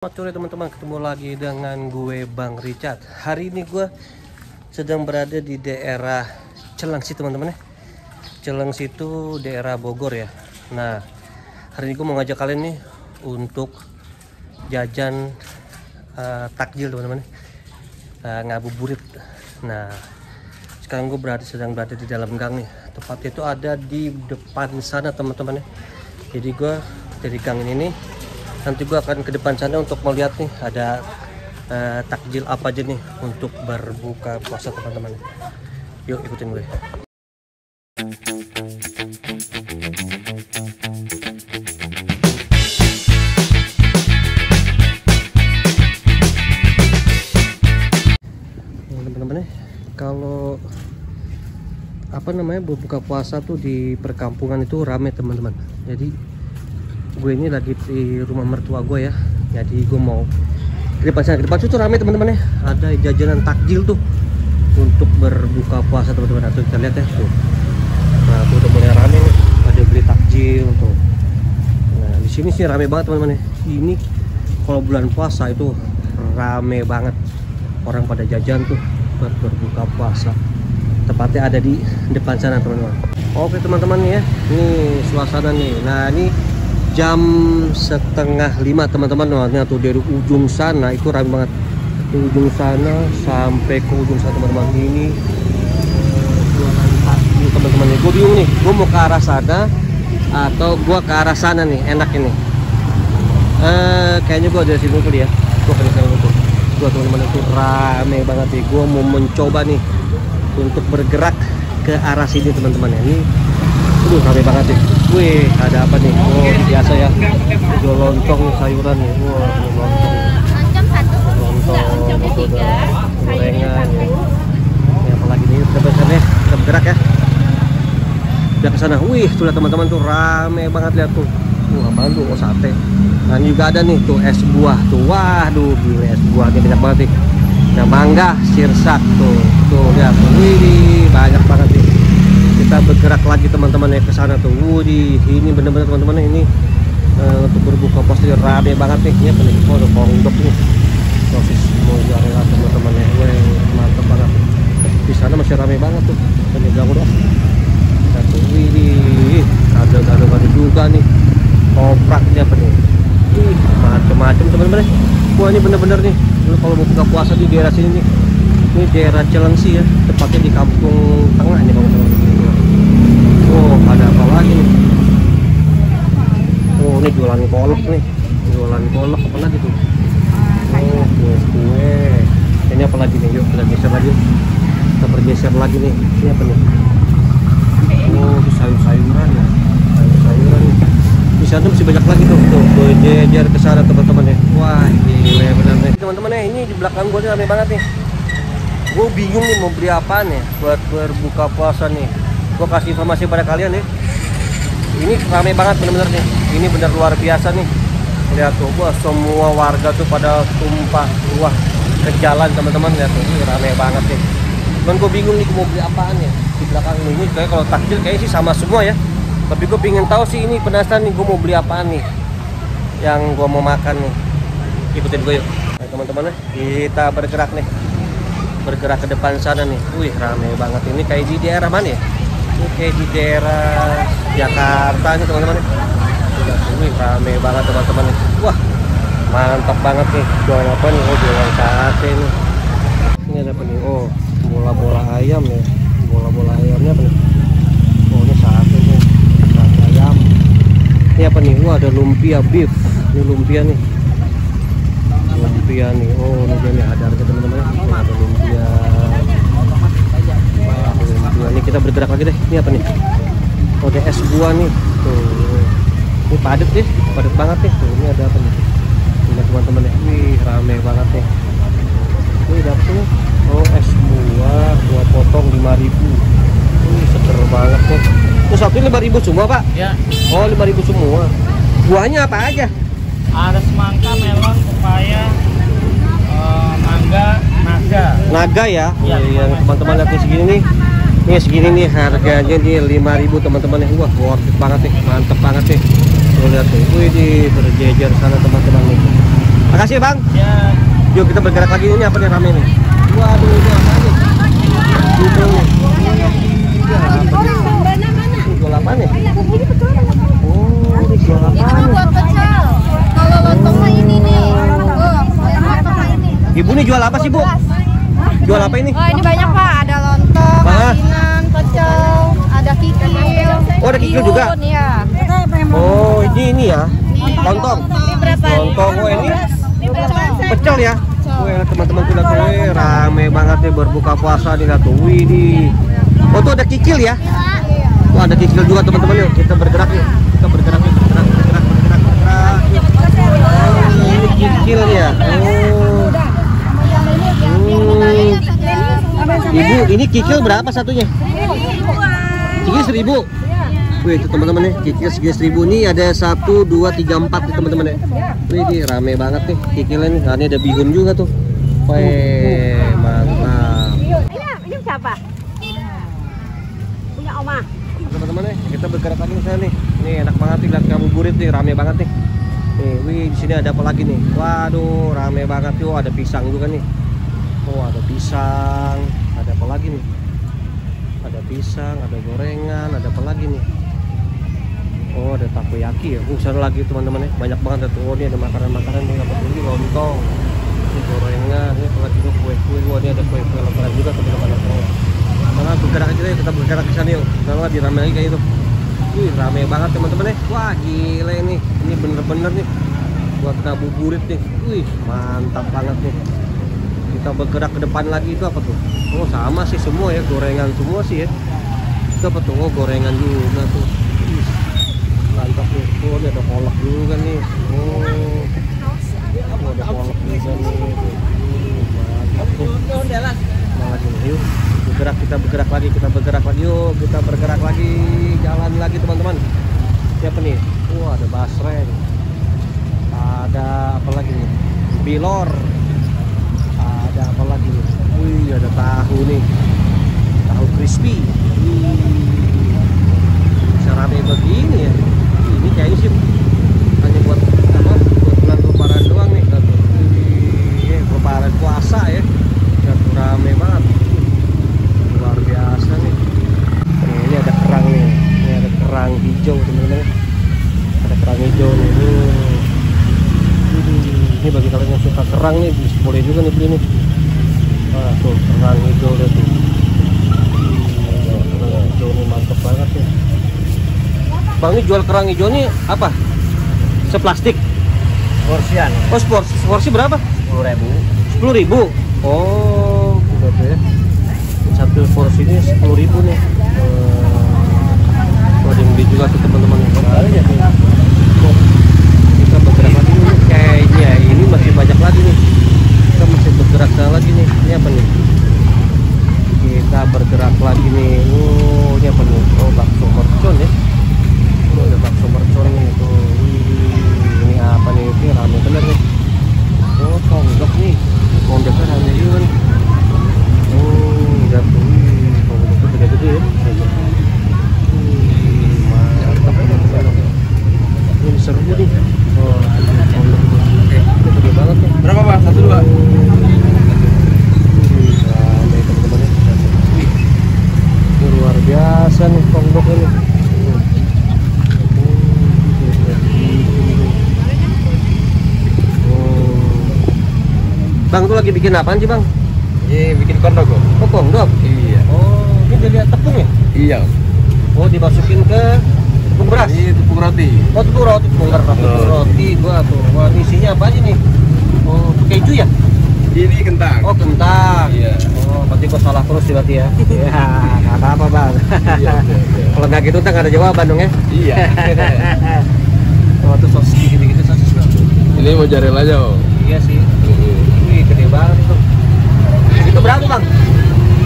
Selamat sore teman-teman, ketemu lagi dengan gue Bang Richard. Hari ini gue sedang berada di daerah Celengsi teman-teman ya. Celengsi itu daerah Bogor ya. Nah, hari ini gue mau ngajak kalian nih untuk jajan takjil teman-teman, ngabuburit. Nah, sekarang gue sedang berada di dalam gang nih. Tempatnya itu ada di depan sana teman-teman ya. Jadi gue dari gang ini nih, nanti gue akan ke depan sana untuk melihat nih ada takjil apa aja nih untuk berbuka puasa teman-teman. Yuk ikutin gue. Teman-teman, kalau berbuka puasa tuh di perkampungan itu rame teman-teman. Jadi gue ini lagi di rumah mertua gue ya, jadi gue mau ke depan sana. Ke depan itu rame teman-teman ya, ada jajanan takjil tuh untuk berbuka puasa teman-teman. Atau kita lihat ya tuh, nah tuh udah mulai rame nih, ada beli takjil tuh. Nah di sini sih rame banget teman-teman ya. Ini kalau bulan puasa itu rame banget, orang pada jajan tuh buat berbuka puasa. Tepatnya ada di depan sana teman-teman. Oke teman-teman ya, ini suasana nih. Nah ini jam 4:30 teman-teman. Nah tuh dari ujung sana itu ramai banget, di ujung sana sampai ke ujung sana teman-teman. Ini jualan takjil teman-teman. Gue bingung nih, gue mau ke arah sana atau gue ke arah sana nih, enak ini. Kayaknya gue dari sini dulu ya. Gue ke sana dulu. Gue teman-teman itu rame banget nih. Gue mau mencoba nih untuk bergerak ke arah sini teman-teman. Ini rame banget nih. Wih, ada apa nih? Oh, biasa ya. Jual lontong sayuran nih. Wah, lontong. Lontong, itu udah gorengan. Ini apa lagi nih? Kita besarnya, kita bergerak ya. Udah ke sana. Wih, tuh lihat teman-teman tuh rame banget, lihat tuh. Apaan tuh? Oh, sate. Nah, ini juga ada nih tuh es buah tuh. Waduh, gila es buahnya banyak banget nih. Nah, mangga, sirsak tuh. Tuh lihat. Wih, banyak banget nih. Kita bergerak lagi teman-teman ya ke sana tuh. Wih, ini bener-bener teman-teman ini untuk berbuka puasa rame banget nih. Ini penikmat ada kondok nih, sosis mozzarella teman-teman ya. Wih, mantap banget. Di sana masih rame banget tuh. Penyegang udah. Satu wih, ada juga nih. Topraknya apa nih? Ih, macam-macam teman-teman ya. Wah, ini bener-bener nih. Lu kalau mau buka puasa di daerah sini nih. Ini daerah Celengsi ya, tepatnya di Kampung Tengah nih teman-teman. Oh, ada apa lagi nih? Oh, ini jualan kolak nih. Jualan kolak apa lagi tuh? Oh, kue. Ini apa lagi nih? Yuk kita geser lagi. Kita bergeser lagi nih. Ini apa nih? Oh, sayur-sayuran ya. Sayur-sayuran. Di sana masih banyak lagi tuh. Tuh, berjejer ke sana teman-teman ya. Wah, gila benar nih. Teman-teman ya, ini di belakang gua nih rame banget nih. Gue bingung nih mau beli apa nih buat berbuka puasa nih. Gue kasih informasi pada kalian nih. Ini rame banget bener-bener nih. Ini bener luar biasa nih. Lihat tuh, wah semua warga tuh pada tumpah wah ke jalan teman-teman. Lihat tuh, ini rame banget nih. Cuman gue bingung nih mau beli apaan ya di belakang ini. Kayak kalau takjil kayaknya sih sama semua ya. Tapi gue pengen tahu sih, ini penasaran nih gue mau beli apaan nih yang gue mau makan nih. Ikutin gue yuk. Nah, teman-teman, kita bergerak nih. Bergerak ke depan sana nih. Wih, rame banget. Ini kayak di daerah mana ya? Ini kayak di daerah Jakarta nih teman-teman. Wih, rame banget teman-teman nih. Wah, mantap banget nih. Jualan apa nih? Oh, jualan sate nih. Ini ada apa nih? Oh, bola-bola ayam ya. Bola-bola ayamnya apa nih? Oh, ini sate nih. Sate ayam. Ini apa nih? Wah, ada lumpia beef. Ini lumpia nih. Lumpia nih. Oh, ini dia nih, ada harga teman-teman. Ada lumpia. Ini kita bergerak lagi deh. Ini apa nih? Oh, ada es buah nih. Tuh. Ini padat deh, padat banget nih. Tuh, ini ada apa nih? Ini teman-teman ya. Wih, rame banget nih. Wih, dapet nih. Oh, es buah, buah potong 5.000. Wih, seger banget nih. Tuh satu 5.000 semua, Pak? Ya. Oh, 5.000 semua. Buahnya apa aja? Ada semangka, melon, pepaya, mangga, naga. Naga ya? Ya, yang teman-teman lihat nih segini nih. Ini segini nih harganya nih 5.000 teman-teman nih. Wah, worth it banget nih, mantep banget nih. Tuh lihat nih, wih di berjejer sana teman-teman nih. Makasih bang. Ya. Yuk kita bergerak lagi. Ini apa nih rame nih? Waduh, ini apa nih? Judul nih. Iya, apa nih? Ini jual apa nih? Oh, ini jual apa nih? Buat pecel. Kalau lontong mah ini nih. Lontong ini. Ibu nih jual apa sih bu? Jual apa ini? Oh, ini banyak Pak. Ada lontong, Mana? asinan, pecel, ada kikil. Oh, ada kikil juga? Iya. Oh, ini ya. Lontong. Ini berapa? Lontong, oh ini pecel ya. Wih, teman-teman tuh lihat tuh, wih, rame banget nih berbuka puasa nih lihat tuh. Wih, di. Oh, tuh ada kikil ya. Wah, ada kikil juga teman-teman yuk. Kita bergerak yuk. Kita bergerak yuk. Bergerak. Oh, ini kikil ya. Oh. Ibu, ini kikil berapa satunya? Kikil 1.000. Wih, itu teman-teman nih, kikil segini 1.000 nih ada 1, 2, 3, 4 nih teman-teman ya. Wih, ini rame banget nih kikilnya nih. Nah, ini ada bihun juga tuh. Wih, mantap. Ini siapa? Punya Oma. Teman-teman nih, kita bergerak lagi ke sana nih. Nih enak banget nih lihat ngabuburit nih, rame banget nih. Nih, wih di sini ada apa lagi nih? Waduh, rame banget tuh, ada pisang juga nih. Oh, ada pisang. Ada apa lagi nih? Ada pisang, ada gorengan, ada apa lagi nih? Oh, ada takoyaki ya. Sana lagi teman-teman ya. Banyak banget tuh. Oh, ini ada makanan-makanan nih, apa ini lontong. Ini gorengan, ini apa lagi tuh kue-kue. Wah, ini ada kue-kue lebaran juga teman-teman. Mana bergerak aja deh, kita bergerak ke sana yuk. Sana lagi rame lagi kayak itu. Wih, rame banget teman-teman ya. Wah, gila ini. Ini bener-bener nih buat ngabuburit nih. Wih, mantap banget nih. Kita bergerak ke depan lagi. Itu apa tuh? Oh, sama sih semua ya, gorengan semua sih ya. Itu apa tuh? Oh, gorengan juga tuh. Wih, mantap nih. Oh, ini ada kolak juga nih. Oh, ada kolak juga nih. Mantap tuh. Semangat nih, yuk. Kita bergerak lagi yuk. Kita bergerak lagi, jalan lagi teman-teman. Siapa nih? Wah, ada basreng. Ada apa lagi nih? Bilor. Ada apa lagi nih? Wih, ada tahu nih. Tahu crispy. Bisa rame begini ya. Ini kayaknya sih hanya buat apa? Buat bulan lebaran doang nih. Wih, lebaran puasa ya. Dan rame banget. Luar biasa nih. Ini ada kerang nih. Ini ada kerang hijau teman-teman. Ada kerang hijau nih. Ini bagi kalian yang suka kerang nih, boleh juga nih beli nih. Ah, tuh kerang hijau deh tuh. Kerang hijau nih mantap banget nih. Bang, ini jual kerang hijau nih apa? Seplastik? Porsian. Oh, porsi berapa? 10.000. 10.000. Oh, berapa ya? Satu porsi ini 10.000 nih. Ada yang beli juga tuh teman-teman. Kita bergerak lagi nih. Kayaknya ini masih banyak lagi nih. Kita masih bergerak lagi nih. Ini apa nih? Kita bergerak lagi nih. Oh, ini apa nih? Oh, bakso mercon ya. Oh, ada bakso mercon nih. Tuh. Ini apa nih? Ini rame bener nih. Oh, tonggok nih. Tonggoknya rame juga nih. Oh, lihat tuh. Tonggoknya gede-gede ya. Mantap teman-teman. Ini seru nih. Oh, ini gede banget nih. Berapa Pak? 1, 2. Ini luar biasa nih tonggok ini. Bang, tuh lagi bikin apaan sih Bang? Ini bikin kondok kok. Oh, kondok? Iya. Oh, ini dari tepung ya? Iya. Oh, dimasukin ke tepung beras? Ini tepung roti. Oh, tepung roti, tepung roti gua tuh. Wah, ini isinya apa aja nih? Oh, keju ya? Ini kentang. Oh, kentang. Iya. Oh, berarti gua salah terus ya berarti ya? Iya, nggak apa-apa Bang. Iya. Kalau nggak gitu ntar nggak ada jawaban dong ya? Iya. Oh, tuh sosis gitu-gitu sosis Bang. Ini mozzarella aja. Iya sih. Wih, gede banget tuh. Itu berapa Bang?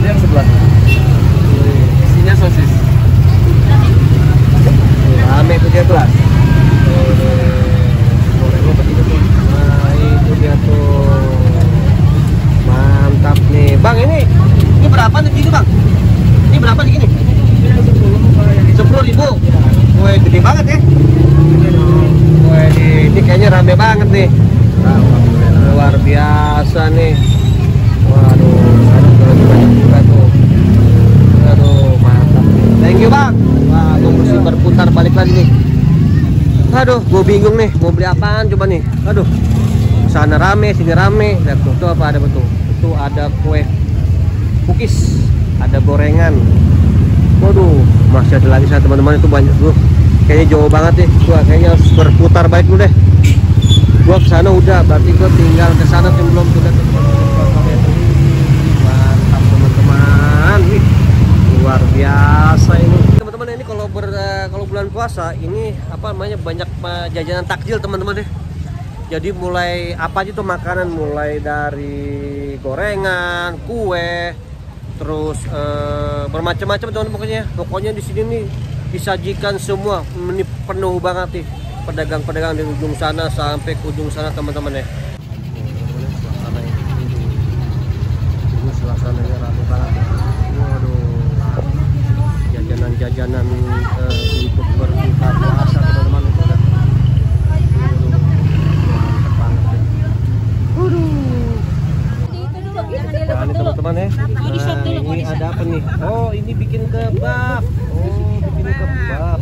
Ini yang sebelah. Isinya sosis. Rame tuh dia tuh. Gorengnya begitu tuh. Nah, itu dia tuh. Mantap nih. Bang, ini berapa nih gini Bang? Ini berapa nih gini? 10.000. Wih, gede banget ya. Wih, ini kayaknya rame banget nih. Nah, biasa nih. Waduh, ada terlalu banyak juga tuh. Aduh, mantap. Thank you bang. Wah, gue mesti berputar balik lagi nih. Aduh, gue bingung nih mau beli apaan coba nih. Aduh, sana rame, sini rame. Lihat tuh, itu apa ada betul? Itu ada kue cookies, ada gorengan. Waduh, masih ada lagi sana teman-teman, itu banyak tuh. Kayaknya jauh banget nih. Gua kayaknya harus berputar balik dulu deh. Gua kesana udah, berarti gua tinggal kesana sebelum sudah mantap teman-teman. Wih, luar biasa ini. Teman-teman ini kalau bulan puasa ini apa namanya banyak jajanan takjil teman-teman deh. Jadi mulai apa aja tuh makanan, mulai dari gorengan, kue, terus bermacam-macam teman-teman pokoknya di sini nih disajikan semua, ini penuh banget nih pedagang-pedagang dari ujung sana sampai ke ujung sana teman-teman ya. Ini suasananya ramai banget ya. Waduh, jajanan-jajanan untuk berbuka puasa teman-teman itu udah. Nah, ini teman-teman ya. Nah, ini ada apa nih? Oh, ini bikin kebab. Oh, bikin kebab.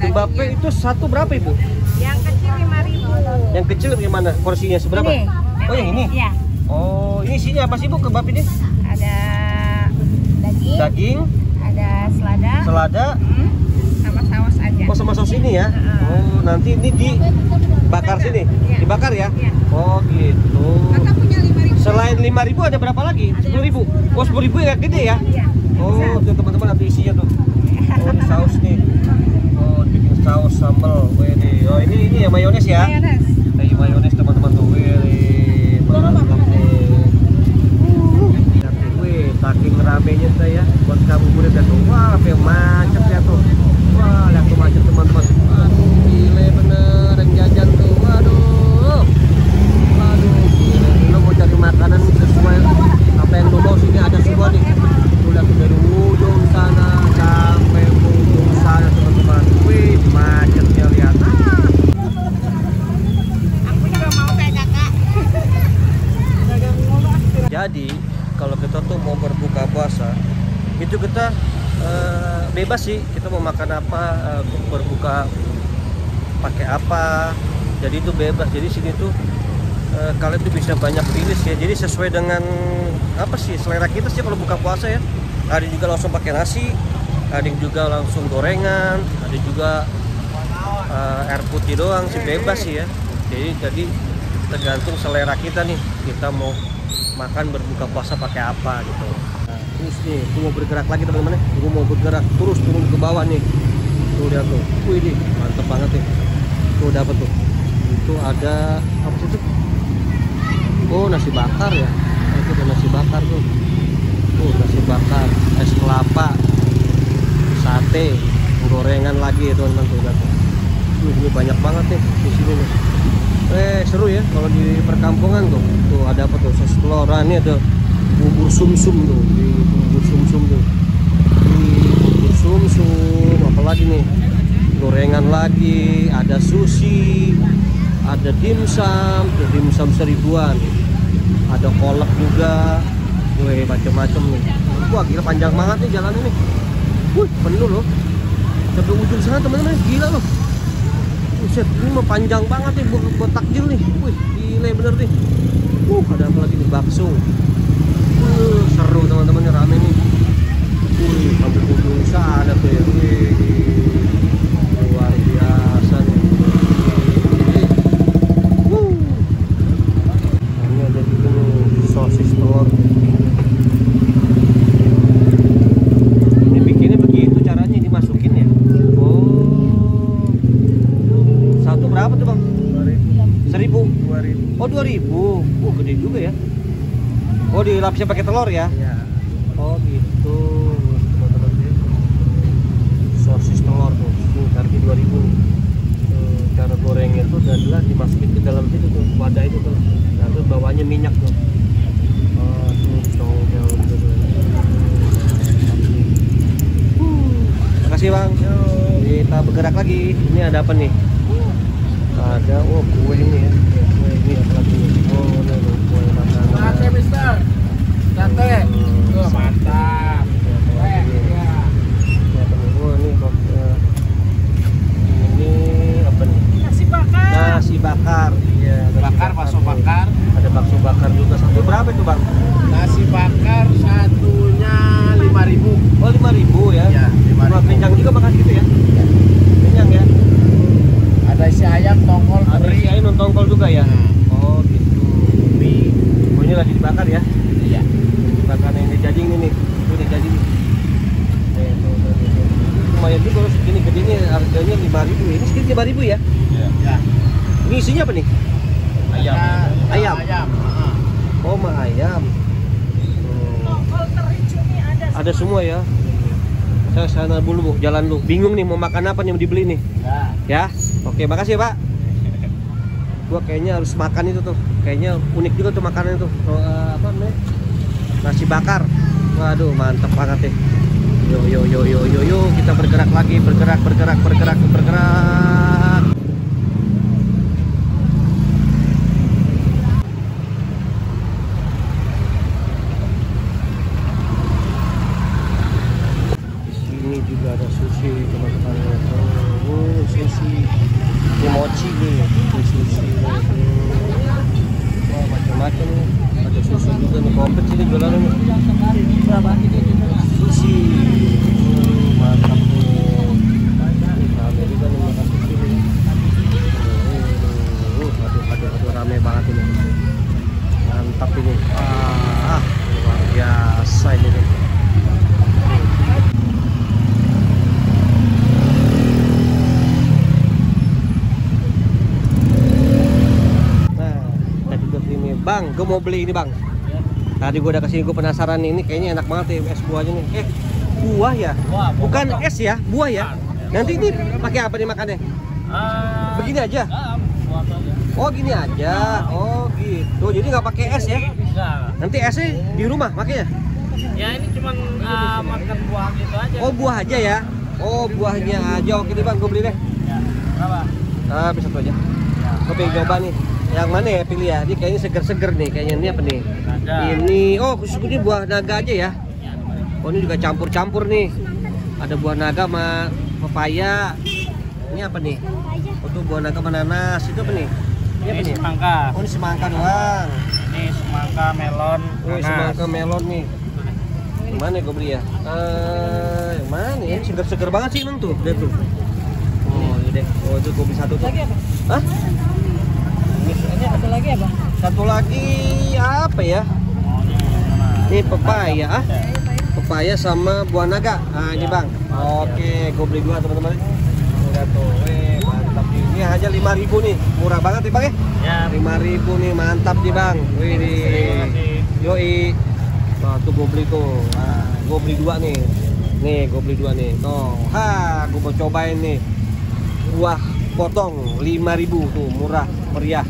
Kebabnya itu satu berapa Ibu? Yang kecil 5.000. Yang kecil gimana? Porsinya seberapa? Ini. Oh, yang ini? Iya. Oh, ini isinya apa sih Bu kebab ini? Ada daging, Daging, ada selada, sama saus aja. oh sama saus ini ya? Oh, nanti ini dibakar sini? Iya. Dibakar ya? Iya. Oh, gitu. Kakak punya 5.000. Selain 5.000 ada berapa lagi? 10.000? Oh, 10.000 ya gede ya? Iya. Oh, tuh teman-teman nanti isinya tuh. Oh, ini saus nih. Oh, bikin saus sambal. Wih, oh ini ya mayones ya? Mayones. Kayak mayones teman-teman tuh. Wih, mantap nih. Wih, saking ramenya tuh ya. Buat kamu murid tuh. Wah, apa yang macet ya tuh. Wah, lihat tuh macet teman-teman. Aduh, gile bener yang jajan tuh. Waduh. Waduh, gile. Lo mau cari makanan sesuai apa yang lo mau, sini ada semua nih. Udah dari ujung sana sampai ujung sana teman-teman. Wih, macetnya lihat. Aku juga mau kayak kakak. Jadi kalau kita tuh mau berbuka puasa itu kita bebas sih, kita mau makan apa, untuk berbuka pakai apa, jadi itu bebas. Jadi sini tuh kalian tuh bisa banyak pilih ya, jadi sesuai dengan apa sih selera kita sih kalau buka puasa ya. Ada juga langsung pakai nasi, ada yang juga langsung gorengan, ada juga air putih doang sih, bebas sih ya. Jadi tergantung selera kita nih, kita mau makan berbuka puasa pakai apa gitu. Nah, terus nih, aku mau bergerak lagi teman-teman ya. Aku mau bergerak terus turun ke bawah nih. Tuh lihat tuh, wih ini mantep banget nih. Tuh dapat tuh. Itu ada apa sih itu? Oh, nasi bakar ya. Oh, itu ada nasi bakar tuh. Tuh nasi bakar, es kelapa, sate, gorengan lagi ya teman-teman tuh lihat tuh. Ini banyak banget nih di sini nih. Seru ya kalau di perkampungan tuh. Tuh ada apa tuh? Sos telur, ini ada bubur sumsum tuh, di bubur sumsum tuh. Di bubur sumsum, apalagi nih? Gorengan lagi, ada sushi, ada dimsum, tuh dimsum 1000-an. Ada kolak juga. Wih, macam-macam nih. Wah, gila panjang banget nih jalan ini. Wih, penuh loh. Sampai ujung sana teman-teman, gila loh. Buset, ini mah panjang banget nih buat takjil nih. Wih, gile bener nih. Ada apa lagi nih, bakso. Seru teman-teman, rame nih. Wih, sampai ujung sana tuh ya. Wih, luar biasa nih. Ini ada juga nih sosis telur. Ini bikinnya begitu caranya, dimasukin ya. Satu berapa tuh bang? 1.000? 2.000. Oh 2.000. Gede juga ya. Oh dilapisnya pakai telur ya? Iya. Oh gitu teman-teman. Sosis telur tuh, harga 2.000. Cara gorengnya tuh adalah dimasukin ke dalam itu tuh, wadah itu tuh. Nah terus bawahnya minyak tuh. Oh tuh congkel gitu. Makasih bang. Kita bergerak lagi. Ini ada apa nih? Ada kue ini ya, kue ini apa lagi nih? Oh ada kue lagi dibakar ya. Iya. Dibakar ini jadi ini nih. Itu udah jadi nih. Tuh. Lumayan juga loh segini gede ini harganya 5.000. Ini segini 5.000 ya. Iya. Ini isinya apa nih? Ayam. Ayam. Ayam. Oh, mah ayam. Ada semua ya. Saya sana dulu Bu, jalan dulu. Bingung nih mau makan apa nih mau dibeli nih. Ya. Oke, makasih Pak. Gua kayaknya harus makan itu tuh. Kayaknya unik juga tuh makanan itu. Apa namanya? Nasi bakar. Waduh, mantap banget deh. Yo, kita bergerak lagi, bergerak. Juga ada sushi teman-teman. Oh, sushi. Ini mochi nih, sushi. Wah, macam-macam nih. Ada sushi juga nih, komplit sini jualan nih. Berapa? Sushi. Mantap nih. Rame juga nih makan sushi nih. Aduh, rame banget ini. Mantap ini. Luar biasa ini nih. Bang, gue mau beli ini bang. Tadi gue udah kesini, gue penasaran nih. Ini kayaknya enak banget ya es buahnya nih. Buah ya? Bukan es ya, buah ya. Nanti ini pakai apa nih makannya? Begini aja. Oh gini aja. Oh gitu. Jadi nggak pakai es ya? Nanti esnya di rumah makanya? Ya ini cuman makan buah gitu aja. Oh buah aja ya? Oh buahnya aja. Oke nih bang, gue beli deh. Ya. Berapa? Bisa tuh aja. Gue pengen coba nih. Yang mana ya pilih ya? Ini kayaknya seger-seger nih. Kayaknya ini apa nih? Naga. Ini, oh khusus ini buah naga aja ya? Oh ini juga campur-campur nih. Ada buah naga sama pepaya. Ini apa nih? Oh tuh buah naga sama nanas. Itu apa nih? Ini apa nih? Semangka. Oh ini semangka doang. Ini semangka, melon, Oh semangka melon nih. Yang mana gue beli ya? Yang mana ya? Seger-seger banget sih emang tuh. Lihat tuh. Oh ini deh. Oh itu gue beli satu tuh. Lagi apa? Hah? Ada lagi apa? Satu lagi apa ya? Ini pepaya, pepaya sama buah naga. Nah ini bang. Oke, gue beli dua teman-teman. Lihat tuh, mantap nih. Ini aja 5.000 nih, murah banget nih bang ya. 5.000 nih, mantap nih bang. Wih nih, yoi. Nah tuh gue beli tuh. Nah, gue beli dua nih. Nih gue beli dua nih. Tuh, gue mau cobain nih. Buah potong 5.000 tuh, murah, meriah.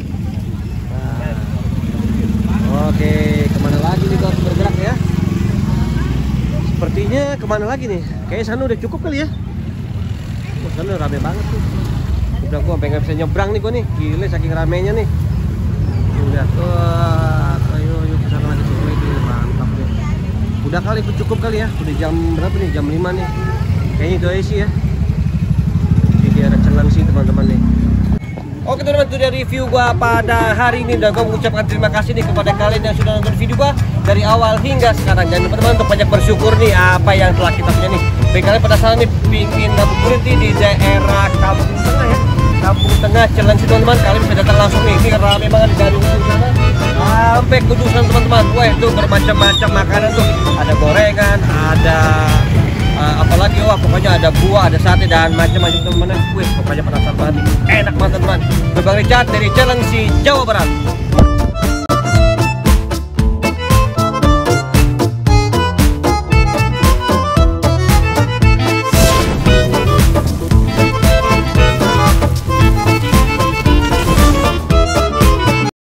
Oke, kemana lagi nih kalau bergerak ya? Sepertinya kemana lagi nih? Kayaknya sana udah cukup kali ya. Oh, sana rame banget tuh. Udah gua sampai nggak bisa nyebrang nih gua nih. Gila saking ramenya nih. Udah tuh, ayo kesana lagi tuh. Mantap deh. Udah kali cukup kali ya. Udah jam berapa nih? Jam 5 nih. Kayaknya itu aja sih ya. Jadi ada celang sih teman-teman nih. Oke teman-teman, itu dia review gua pada hari ini dan gua mengucapkan terima kasih nih kepada kalian yang sudah nonton video gua dari awal hingga sekarang. Jangan lupa teman-teman untuk banyak bersyukur nih apa yang telah kita punya nih. Bagi kalian penasaran nih pingin ngabuburit di daerah Kampung Tengah ya, Kampung Tengah Cilengsi teman-teman, kalian bisa datang langsung nih. Ini rame banget dari ujung sana sampai ke ujung sana teman-teman. Wah itu bermacam-macam makanan tuh, ada gorengan, ada apalagi pokoknya ada buah, ada sate dan macam-macam teman-teman. Wih pokoknya penasaran banget, enak banget teman-teman. Bang Richard dari Cilengsi, Jawa Barat.